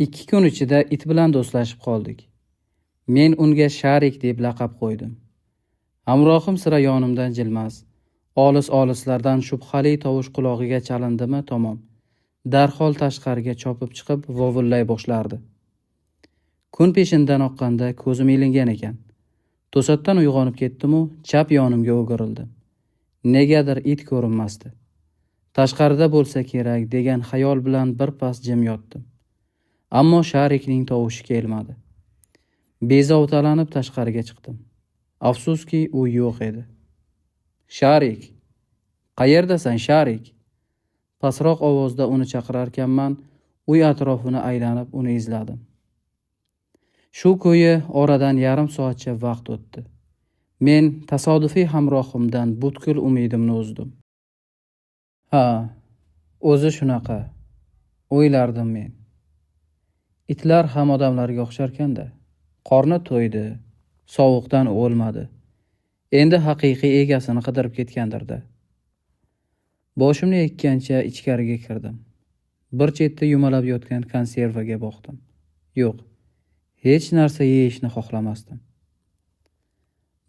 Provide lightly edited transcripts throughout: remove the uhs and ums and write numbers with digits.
2 kun ichida it bilan do'stlashib qoldik. Men unga Sharik deb laqab qo'ydim. Hamrohim sira yonimdan jilmas. Olis-olislardan shubhali tovush qulog'iga chalindimi tamom. Darhol tashqariga chopib chiqib vovullay boshlardi. Kun peshindan oqqanda ko'zim ilingan ekan. To'satdan uyg'onib ketdim-u, chap yonimga o'girildim. Negadir it ko'rinmasdi. Tashqarida bo'lsa kerak degan xayol bilan birpas jim yotdim. Ammo Sharikning tovushi kelmadi. Bezovtalanib tashqariga chiqdim. Afsuski, u yo'q edi. Sharik, qayerdasan Sharik? Pastroq ovozda uni chaqirarkanman, uy atrofini aylanib uni izladim. Shu ko'yi oradan yarim soatcha vaqt o'tdi. Men tasodifiy hamrohimdan butkul umidimni uzdim. Ha, o'zi shunaqa, o'ylardim men. Itlar ham odamlarga o'xsharkanda. Qorni to'ydi, sovuqdan o'lmadi. Endi haqiqiy egasini qidirib ketgandir-da. Boshimni ekkancha ichkariga kirdim. Bir chetda yumalab yotgan konservaga boqdim. Yo'q, hech narsa yeyishni xohlamasdim.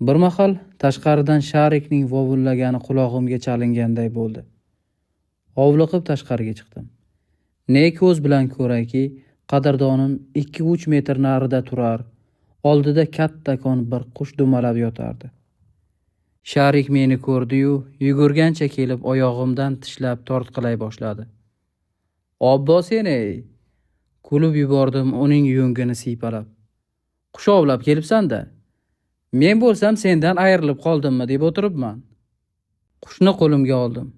Bir mahal tashqaridan Sharikning vovullagani qulog'imga chalinganday bo'ldi. Hovliqib tashqariga chiqdim. Ne ko'z bilan ko'rayki, qadrdonim 2-3 metr narida turar, oldida kattakon bir qush dumalab yotardi. Sharik meni ko'rdi-yu, yugurgancha kelib oyog'imdan tishlab tortqilay boshladi. "Obbo sen-ey!" Kulib yubordim uning yungini siypalab. "Qush ovlab kelibsan-da. Men bo'lsam sendan ayrilib qoldimmi deb o'tiribman." Qushni qo'limga oldim.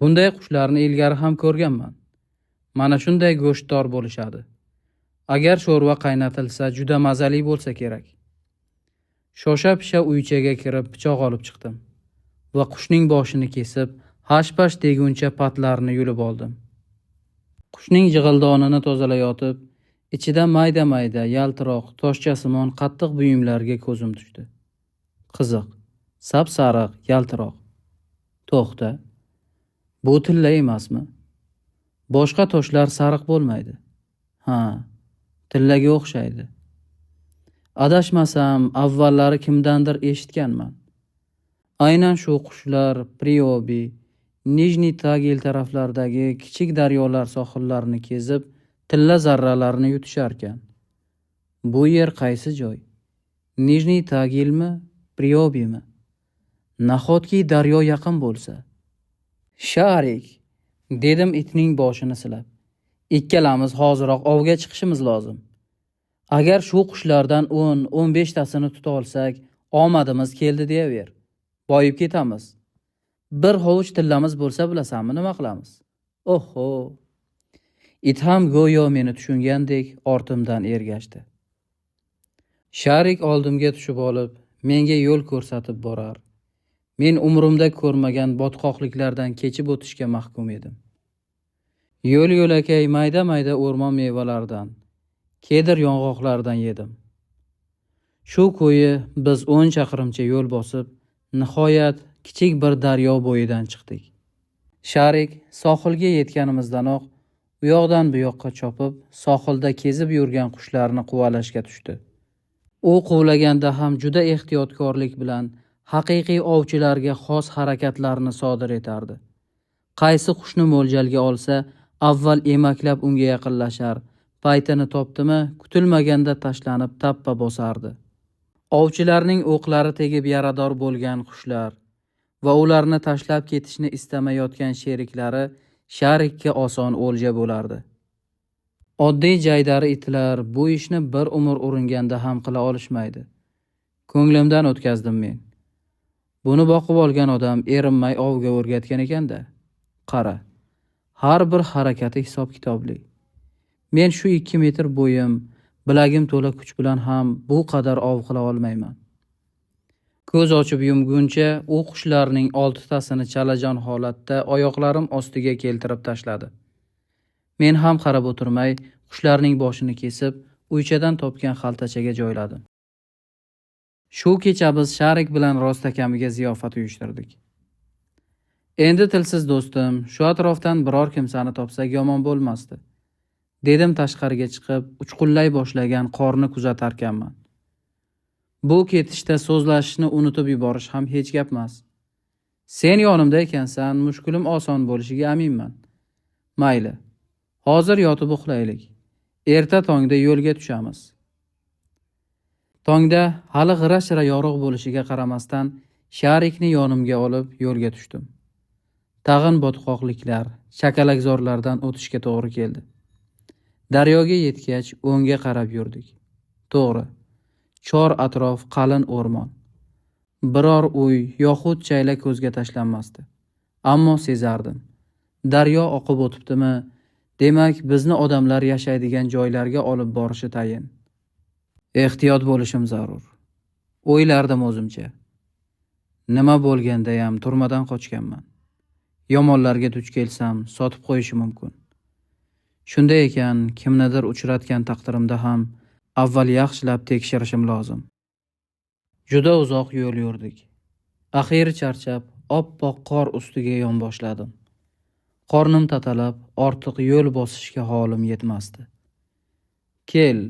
Bunday qushlarni ilgari ham ko'rganman. Mana shunday go'shtdor bo'lishadi. Agar sho'rva qaynatilsa juda mazali bo'lsa kerak. Shosha-pisha uychaga kirib pichoq olib chiqdim va qushning boshini kesib, hash-pash deguncha patlarini yulib oldim. Qushning jig'ildonini tozalayotib, ichida mayda-mayda, yaltiroq, toshchasimon qattiq buyumlarga ko'zim tushdi. Qiziq, sap-sariq, yaltiroq. To'xta. Bu tilla emasmi? Boshqa toshlar sariq bo'lmaydi. Ha, tillaga o'xshaydi. Adashmasam, avvallari kimdandir eshitganman. Aynan shu qushlar Priobi, Nijniy Tagil taraflaridagi kichik daryolar sohillarini kezib, tilla zarralarni yutisharkan. Bu yer qaysi joy? Nijniy Tagilmi, Priobimi? Nahotki daryo yaqin bo'lsa? Sharik, dedim itning boshini silab. Ikkalamiz hoziroq ovga chiqishimiz lozim. Agar shu qushlardan 10-15 tasini tuta olsak, omadimiz keldi deyaver. Boyib ketamiz. Bir hovuch tillamiz bo'lsa bilasanmi nima qilamiz? Oho. It ham go'yo meni tushungandek ortimdan ergashdi. Sharik oldimga tushib olib, menga yo'l ko'rsatib borar. Men umrimda ko'rmagan botqoqliklardan kechib o'tishga mahkum edim. Yo'l-yo'lakay mayda-mayda o'rmon mevalaridan, kedir yong'oqlardan yedim. Shu ko'yi biz 10 chaqirimcha yo'l bosib, nihoyat kichik bir daryo bo'yidan chiqdik. Sharik sohilga yetganimizdanoq u yoqdan bu yoqqa chopib, sohilda kezib yurgan qushlarni quvalashga tushdi. U quvlaganda ham juda ehtiyotkorlik bilan haqiqiy ovchilarga xos harakatlarni sodir etardi. Qaysi qushni mo'ljalga olsa, avval emaklab unga yaqinlashar, paytini topdimi, kutilmaganda tashlanib tappa bosardi. Ovchilarning o'qlari tegib yarador bo'lgan qushlar va ularni tashlab ketishni istamayotgan sheriklari Sharikka oson o'lja bo'lardi. Oddiy jaydari itlar bu ishni bir umr uringanda ham qila olishmaydi. Ko'nglimdan o'tkazdim men. Buni boqib olgan odam erinmay ovga o'rgatgan ekan-da. Qara, har bir harakati hisob-kitobli. Men shu 2 metr bo'yim, bilagim to'la kuch bilan ham bu qadar ov qila olmayman. Ko'z ochib yumguncha u qushlarning 6 tasini chalajon holatda oyoqlarim ostiga keltirib tashladi. Men ham qarab o'tirmay, qushlarning boshini kesib, uychadan topgan xaltachaga joyladim. Shu kecha biz Sharik bilan rostakamiga ziyofat uyushtirdik. Endi tilsiz do'stim, shu atrofdan biror kimsani topsak yomon bo'lmasdi. dedim tashqariga chiqib, uchqunlay boshlagan qorni kuzatarkanman. Bu ketishda so'zlashishni unutib yuborish ham hech gap emas. Sen yonimda ekansan, mushkulim oson bo'lishiga aminman. Mayli. Hozir yotib uxlaylik. Erta tongda yo'lga tushamiz. Tongda hali g'ira-shira yorug' bo'lishiga qaramasdan Sharikni yonimga olib yo'lga tushdim. Tag'in botqoqliklar, chakalakzorlardan o'tishga to'g'ri keldi. Daryoga yetgach, o'ngga qarab yurdik. To'g'ri. Chor atrof qalin o'rmon. Biror uy yoxud chayla ko'zga tashlanmasdi. Ammo sezardim. Daryo oqib o'tibdimi? Demak, bizni odamlar yashaydigan joylarga olib borishi tayin. Ehtiyot bo'lishim zarur. O'ylardim o'zimcha. Nima bo'lganda ham turmadan qochganman. Yomonlarga duch kelsam, sotib qo'yishi mumkin. Shunday ekan, kimnidir uchratgan taqdirimda ham avval yaxshilab tekshirishim lozim. Juda uzoq yo'l yurdik. Axir charchab, oppoq qor ustiga yon boshladim. Qornim tatalab, ortiq yo'l bosishga holim yetmasdi. Kel,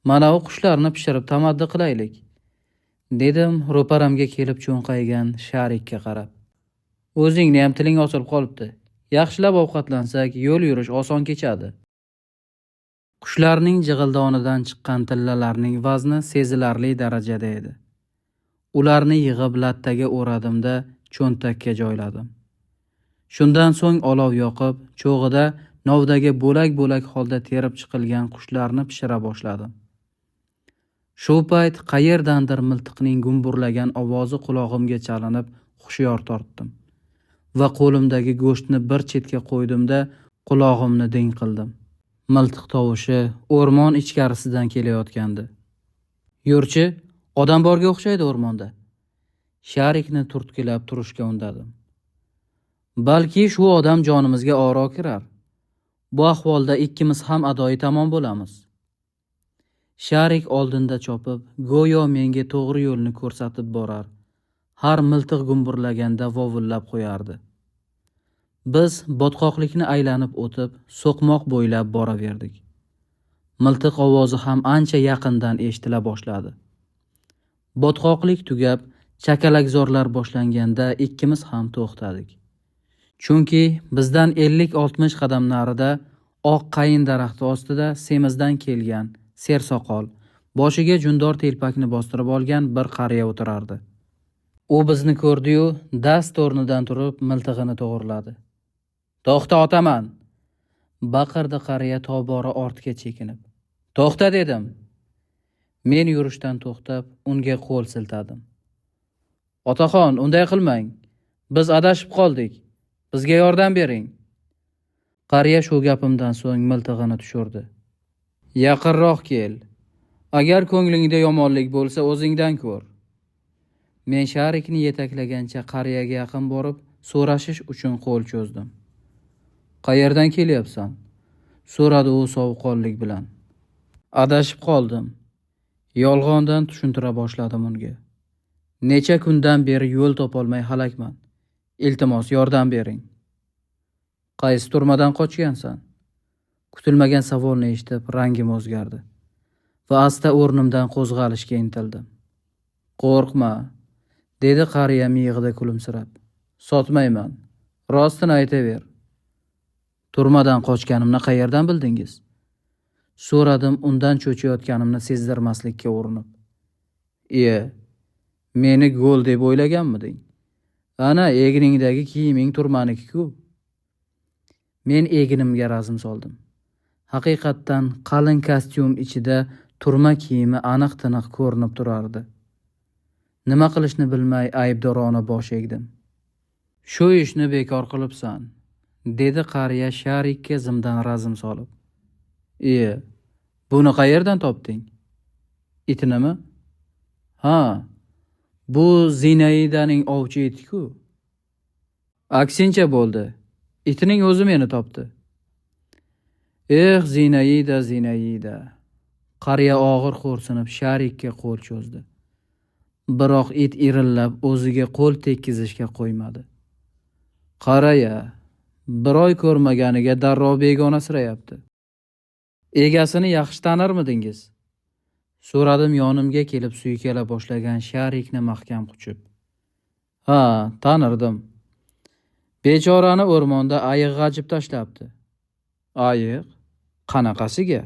mana u qushlarni pishirib tamaddi qilaylik, dedim ro'paramga kelib cho'nqaygan Sharikka qarab. O'zingni ham tiling osilib qolibdi. Yaxshilab ovqatlansak, yo'l yurish oson kechadi. Qushlarning jig'ildonidan chiqqan tillalarning vazni sezilarli darajada edi. Ularni yig'ib lattaga o'radimda cho'ntakka joyladim. Shundan so'ng olov yoqib, cho'g'ida novdagi bo'lak-bo'lak holda terib chiqilgan qushlarni pishira boshladim. Shu payt qayerdandir miltiqning gumburlagan ovozi qulog'imga chalinib, hushyor tortdim va qo'limdagi go'shtni bir chetga qo'ydimda qulog'imni ding qildim. Miltiq tovushi o'rmon ichkarisidan kelayotgandi. Yurchi, odam borga o'xshaydi o'rmonda. Sharikni turtkilab turishga undadim. Balki shu odam jonimizga oro kirar. Bu ahvolda ikkimiz ham adoyi tamom bo'lamiz. Sharik oldinda chopib, go'yo menga to'g'ri yo'lni ko'rsatib borar. Har miltiq gumburlaganda vovullab qo'yardi. Biz botqoqlikni aylanib o'tib, so'qmoq bo'ylab boraverdik. Miltiq ovozi ham ancha yaqindan eshitila boshladi. Botqoqlik tugab, chakalakzorlar boshlanganda ikkimiz ham to'xtadik. Chunki bizdan 50-60 qadam narida oq qayin daraxti ostida semizdan kelgan sersoqol, boshiga jundor telpakni bostirib olgan bir qariya o'tirardi. U bizni ko'rdi-yu, dast o'rnidan turib miltig'ini to'g'riladi. "To'xta, otaman!" baqirdi qariya tobora ortga chekinib. "To'xta dedim." Men yurishdan to'xtab, unga qo'l siltadim. "Otaxon, unday qilmang. Biz adashib qoldik. Bizga yordam bering." Qariya shu gapimdan so'ng miltig'ini tushirdi. "Yaqinroq kel. Agar ko'nglingda yomonlik bo'lsa, o'zingdan ko'r." Men Sharikni yetaklagancha qariyaga yaqin borib, so'rashish uchun qo'l cho'zdim. "Qayerdan kelyapsan?" so'radi u sovuqqonlik bilan. Adashib qoldim. Yolg'ondan tushuntira boshladim unga. "Necha kundan beri yo'l topolmay halakman. Iltimos, yordam bering." "Qaysi turmadan qochgansan?" Kutilmagan savolni eshitib, rangim o'zgardi va asta o'rnimdan qo'zg'alishga intildim. "Qo'rqma", dedi qariya miyig'ida kulimsirab. "Sotmayman. Rostini aytaver." "Turmadan qochganimni qayerdan bildingiz?" so'radim undan cho'chiyotganimni sezdirmaslikka urinib. "Iye, meni go'l deb o'ylaganmiding? Ana egningdagi kiyiming turmaniki-ku." Men egnimga razm soldim. Haqiqatdan qalin kostyum ichida turma kiyimi aniq-tiniq ko'rinib turardi. Nima qilishni bilmay aybdorona bosh egdim. "Shu ishni bekor qilibsan", dedi qariya Sharikka zimdan razm solib. "Iye, buni qayerdan topding? Itnimi?" "Ha, bu Zinaidaning ovchi iti-ku." "Aksincha bo'ldi. Itining o'zi meni topdi." Zinaida, Zinaida. Qariya og'ir xo'rsinib Sharikka qo'l cho'zdi. Biroq it irillab o'ziga qo'l tekkizishga qo'ymadi. "Qaraya, bir oy ko'rmaganiga darrov begonasirayapti." Egasini yaxshi tanirmidingiz? So'radim yonimga kelib suykala boshlagan Sharikni mahkam quchib. Ha, tanirdim. Bechorani o'rmonda ayiq g'ajib tashlabdi. Ayiq? Qanaqasiga?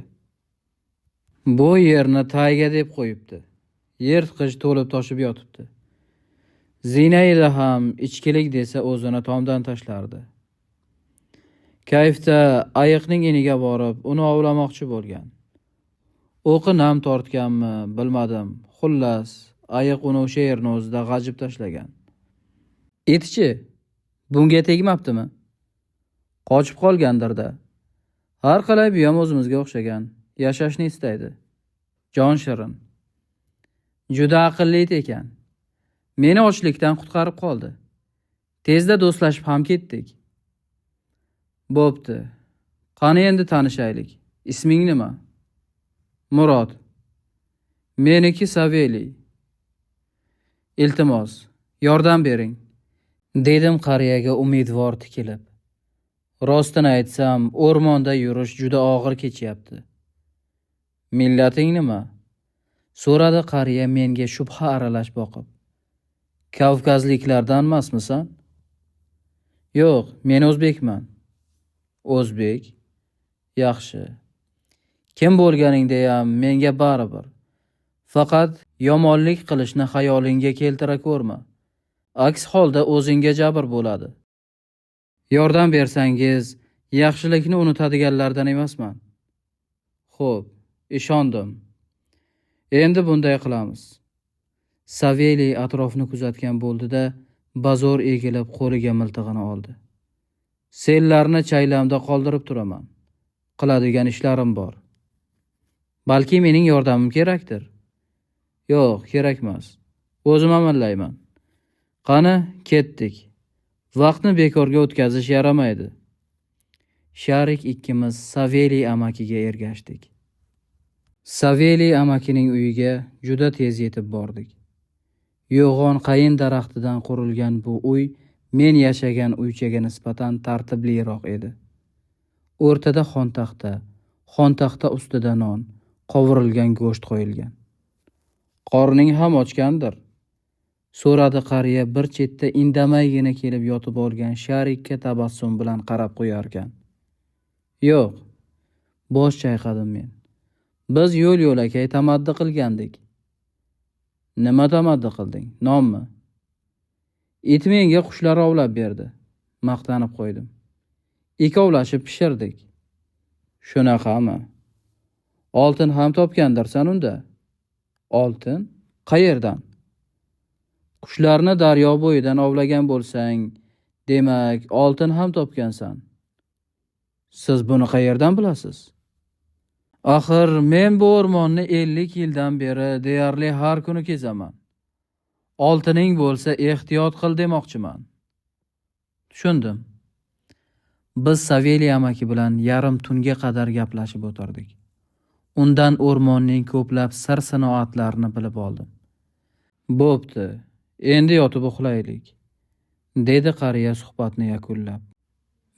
Bu yerni tayga deb qo'yibdi. Yirtqich to'lib toshib yotibdi. Zinayda ham ichkilik desa o'zini tomdan tashlardi. Kayfda ayiqning iniga borib, uni ovlamoqchi bo'lgan. O'qi nam tortganmi, bilmadim. Xullas, ayiq uni o'sha yerni o'zida g'ajib tashlagan. Itchi, bunga tegmabdimi? Qochib qolgandir-da. Har qalay bu ham o'zimizga o'xshagan. Yashashni istaydi. Jon shirin. Juda aqlli it ekan. Meni ochlikdan qutqarib qoldi. Tezda do'stlashib ham ketdik. Bo'pti. Qani endi tanishaylik. Isming nima? Murod. Meniki Saveli. Iltimos, yordam bering, dedim qariyaga umidvor tikilib. Rostini aytsam, o'rmonda yurish juda og'ir kechyapti. Millating nima? So'radi qariya menga shubha aralash boqib. Kavkazliklardan emasmisan? Yo'q, men o'zbekman. O'zbek? Yaxshi. Kim bo'lganingda ham menga baribir. Faqat yomonlik qilishni xayolingga keltira ko'rma. Aks holda o'zingga jabr bo'ladi. Yordam bersangiz, yaxshilikni unutadiganlardan emasman. Xo'p, ishondim. Endi bunday qilamiz. Saveli atrofni kuzatgan bo'ldi-da, bazo'r egilib qo'liga miltig'ini oldi. Senlarni chaylamda qoldirib turaman. Qiladigan ishlarim bor. Balki mening yordamim kerakdir. Yo'q, kerakmas. O'zim amallayman. Qani, ketdik. Vaqtni bekorga o'tkazish yaramaydi. Sharik ikkimiz Saveli amakiga ergashdik. Saveli amakining uyiga juda tez yetib bordik. Yo'g'on qayin daraxtidan qurilgan bu uy men yashagan uychaga nisbatan tartibliroq edi. O'rtada xontaxta ustida non, qovurilgan go'sht qo'yilgan. Qorning ham ochgandir? So'radi qariya bir chetda indamaygina kelib yotib olgan Sharikka tabassum bilan qarab qo'yarkan. Yo'q, bosh chayqadim men. Biz yo'l-yo'lakay tamaddi qilgandik. Nima tamaddi qilding? Nonmi? It menga qushlar ovlab berdi. Maqtanib qo'ydim. Ikkovlashib pishirdik. Shunaqami? Oltin ham topgandirsan unda? Oltin? Qayerdan? Qushlarni daryo bo'yidan ovlagan bo'lsang, demak, oltin ham topgansan. Siz buni qayerdan bilasiz? Axir men bu o'rmonni 50 yildan beri deyarli har kuni kezaman. Oltining bo'lsa ehtiyot qil demoqchiman. Tushundim. Biz Saveli amaki bilan yarim tunga qadar gaplashib o'tirdik. Undan o'rmonning ko'plab sir-sinoatlarini bilib oldim. Bo'pti, endi yotib uxlaylik, dedi qariya suhbatni yakunlab.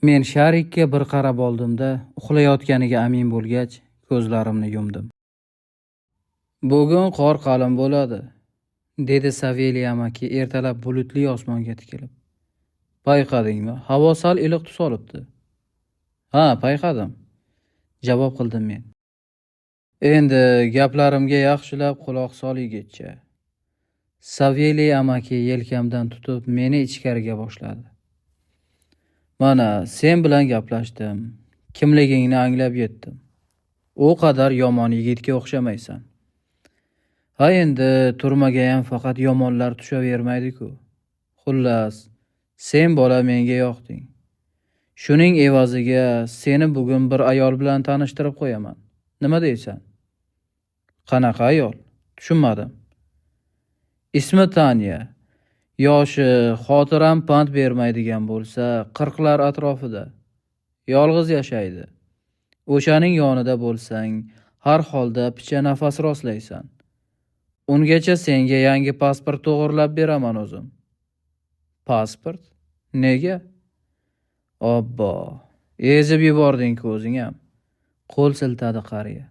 Men Sharikka bir qarab oldim-da, uxlayotganiga amin bo'lgach, ko'zlarimni yumdim. Bugun qor qalin bo'ladi, dedi Saveli amaki ertalab bulutli osmonga tikilib. Payqadingmi? Havo sal iliq tus olibdi. Ha, payqadim, javob qildim men. Endi gaplarimga yaxshilab quloq solig'itcha. Saveli amaki yelkamdan tutib meni ichkariga boshladi. Mana, sen bilan gaplashdim, kimligingni anglab yetdim. U qadar yomon yigitga o'xshamaysan. Ha endi turmaga ham faqat yomonlar tushavermaydi-ku. Xullas, sen bola menga yoqding. Shuning evaziga seni bugun bir ayol bilan tanishtirib qo'yaman. Nima deysan? Qanaqa ayol? Tushunmadim. Ismi Tanya. Yoshi xotiram pand bermaydigan bo'lsa, 40lar atrofida. Yolg'iz yashaydi. O'shaning yonida bo'lsang, har holda picha nafas rostlaysan. Ungacha senga yangi pasport to'g'irlab beraman o'zim. Pasport? Nega? Obbo, ezib yubording-ku o'zing ham. Qo'l siltadi qariya.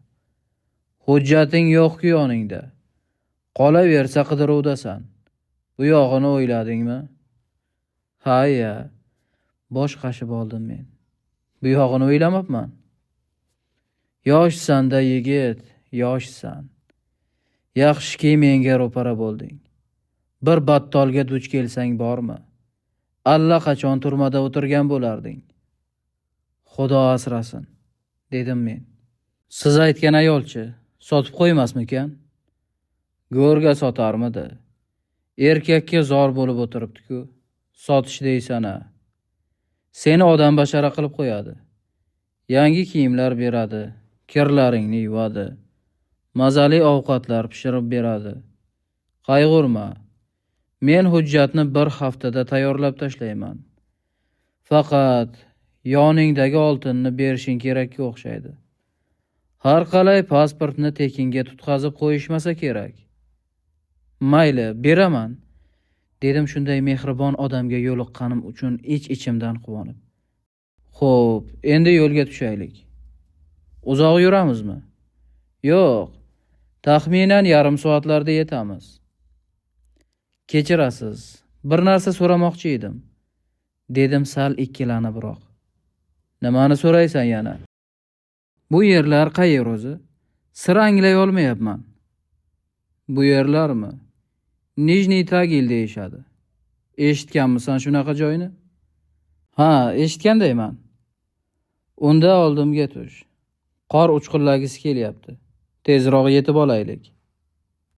Hujjating yo'q-ku yoningda. Qolaversa qidiruvdasan. Bu yog'ini o'yladingmi? Ha-ya. Bosh qashib oldim men. Bu yog'ini o'ylamabman. Yoshsan-da yigit, yoshsan. Yaxshiki menga ro'para bo'lding. Bir battolga duch kelsang bormi? Allaqachon turmada o'tirgan bo'larding. Xudo asrasin, dedim men. Siz aytgan ayolchi sotib qo'ymasmikan? Go'rga sotarmidi? Erkakka zor bo'lib o'tiribdi-ku. Sotish deysan-a. Seni odam bashara qilib qo'yadi. Yangi kiyimlar beradi, kirlaringni yuvadi, mazali ovqatlar pishirib beradi. Qayg'urma. Men hujjatni bir haftada tayyorlab tashlayman. Faqat yoningdagi oltinni berishing kerakka o'xshaydi. Har qalay pasportni tekinga tutqazib qo'yishmasa kerak. Mayli, beraman, dedim shunday mehribon odamga yo'liqqanim uchun ich-ichimdan quvonib. Xo'p, endi yo'lga tushaylik. Uzoq yuramizmi? Yo'q, taxminan yarim soatlarda yetamiz. Kechirasiz, bir narsa so'ramoqchi edim, dedim sal ikkilanibroq. Nimani so'raysan yana? Bu yerlar qayer o'zi? Sir anglay olmayapman. Bu yerlarmi? Nijniy Tagil deyishadi. Eshitganmisan shunaqa joyni? Ha, eshitgandayman. Unda oldimga tush. Qor uchqunlagisi kelyapti. Tezroq yetib olaylik.